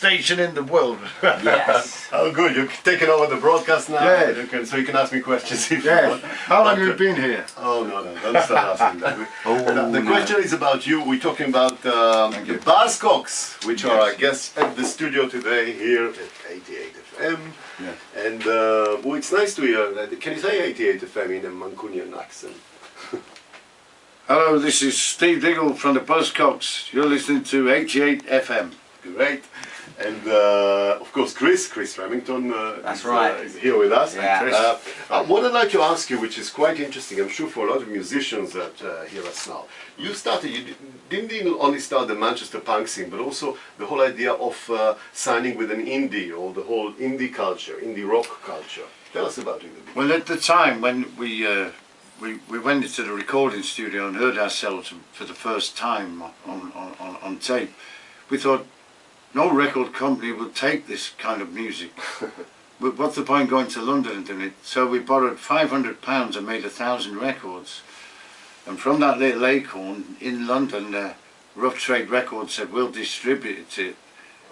station in the world. Yes. Oh, good. You're taking over the broadcast now. Yeah. So you can ask me questions if you Yeah. want. How long have you been here? Oh, no, don't start asking that. The question is about you. We're talking about the Buzzcocks, which are our guests at the studio today here at 88 FM. Yeah. And well, it's nice to hear. Can you say 88 FM in a Mancunian accent? Hello, this is Steve Diggle from the Buzzcocks. You're listening to 88 FM. Great. And of course, Chris Remington That's right. Is here with us. Yeah. What I'd like to ask you, which is quite interesting, I'm sure for a lot of musicians that hear us now, you didn't only start the Manchester punk scene, but also the whole idea of signing with an indie, or the whole indie culture, indie rock culture. Tell us about it a bit. Well, at the time when we went into the recording studio and heard ourselves for the first time on tape, we thought no record company will take this kind of music. What's the point going to London and doing it? So we borrowed £500 and made 1,000 records. And from that little acorn in London, Rough Trade Records said, we'll distribute it.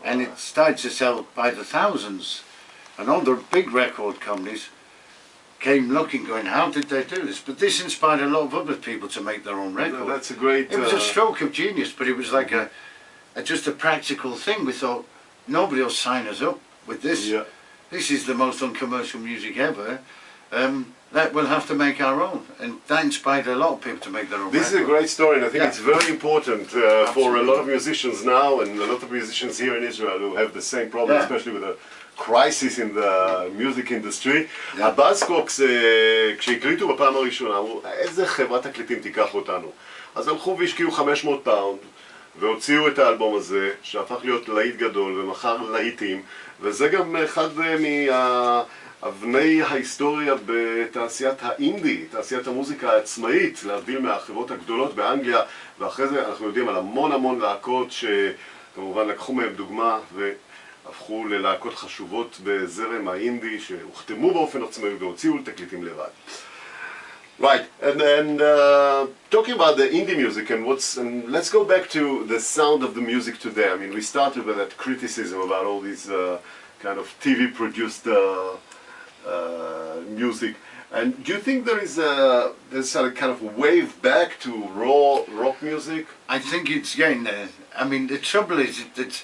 And it started to sell by the thousands. And all the big record companies came looking, going, how did they do this? But this inspired a lot of other people to make their own record. No, that's a great... It was a stroke of genius, but it was like just a practical thing. We thought, nobody will sign us up with this. Yeah. This is the most uncommercial music ever. That we'll have to make our own. And that inspired a lot of people to make their own This record. is a great story, and I think it's very important for a lot of musicians now, and a lot of musicians here in Israel who have the same problem, especially with the crisis in the music industry. הבאזקוקס, כשהקליטו בפעם הראשונה, אמרו, איזה חברת תקליטים תיקח אותנו? אז הלכו והשקיעו 500 פאונד, והוציאו את האלבום הזה, שהפך להיות להיט גדול ומחר להיטים, וזה גם אחד מאבני ההיסטוריה בתעשיית האינדי, תעשיית המוסיקה העצמאית, להבדיל מהחברות הגדולות באנגליה, ואחרי זה אנחנו יודעים על המון להקות שכמובן לקחו מהם דוגמה והפכו ללהקות חשובות בזרם האינדי, שהוחתמו באופן עצמאי והוציאו לתקליטים לבד. Right, and talking about the indie music and let's go back to the sound of the music today. I mean, we started with that criticism about all these kind of TV-produced music. And do you think there's a kind of wave back to raw rock music? I think it's getting there. I mean, the trouble is that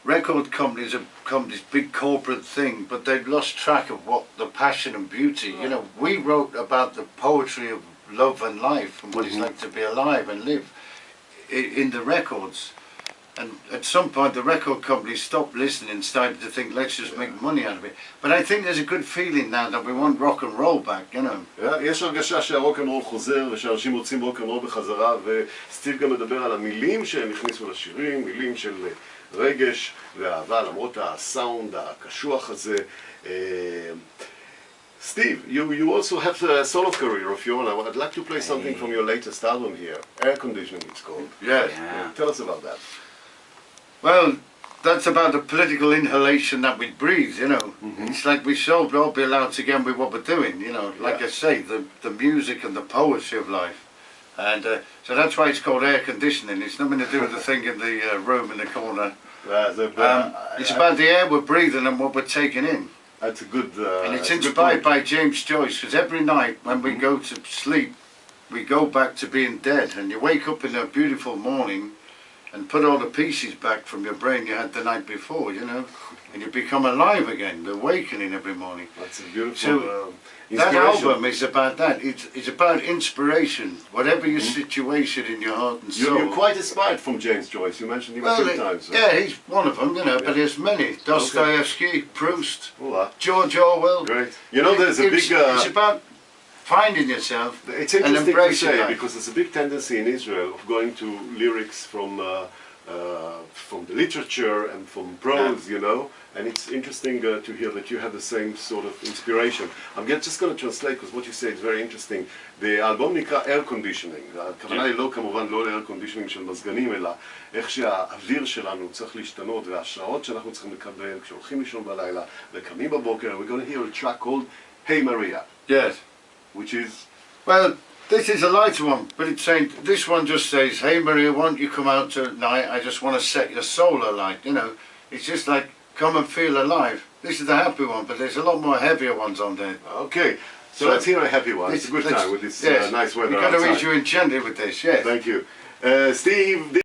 record companies have become this big corporate thing, but they've lost track of what the passion and beauty. You know, we wrote about the poetry of love and life and what it's like to be alive and live in the records. And at some point the record companies stopped listening and started to think, let's just make money out of it. But I think there's a good feeling now that we want rock and roll back, you know. יש הרגשה שהרוק אנד רול חוזר ושאנשים רוצים רוק אנד רול בחזרה, וסטיב גם מדבר על המילים שהם הכניסו לשירים, מילים של רגש ואהבה, למרות הסאונד הקשוח הזה. Steve, you also have a solo career of your own. I'd like to play something from your latest album here. Air Conditioning it's called. Yes. Yeah. Tell us about that. Well, that's about the political inhalation that we breathe, you know. It's like we should all be allowed to get on with what we're doing, you know. Like I say, the music and the poetry of life. And so that's why it's called air conditioning. It's nothing to do with the thing in the room in the corner. It's about the air we're breathing and what we're taking in. That's a good and it's inspired by James Joyce, because every night when we go to sleep, we go back to being dead. And you wake up in a beautiful morning and put all the pieces back from your brain you had the night before, you know. And you become alive again, the awakening every morning. That's a beautiful so that album is about that. It's about inspiration, whatever your situation in your heart and soul. You're quite inspired from James Joyce. You mentioned him a few times. So. Yeah, he's one of them, you know, but there's many. Dostoevsky, Proust, George Orwell. Great. You know, there's a big... it's about finding yourself it's and interesting to say, life. because there's a big tendency in Israel of going to lyrics from the literature and from prose, you know, and it's interesting to hear that you have the same sort of inspiration. I'm just going to translate, because what you say is very interesting. האלבום נקרא air conditioning. הכוונה היא לא כמובן לא ל-air conditioning של מזגנים, אלא איך שהאוויר שלנו צריך להשתנות, וההשראות שאנחנו צריכים לקבל כשהולכים לישון בלילה וקמים בבוקר. We're going to hear a track called Hey Maria. Yes. Which is... Well, this is a lighter one, but it's saying, this one just says, hey Maria, won't you come out tonight? I just want to set your soul alight, you know. It's just like come and feel alive. This is the happy one, but there's a lot more heavier ones on there. Okay, so let's hear a happy one. It's a good time with this nice weather You've got to outside. reach you enchanted with this, yes. Thank you. Steve.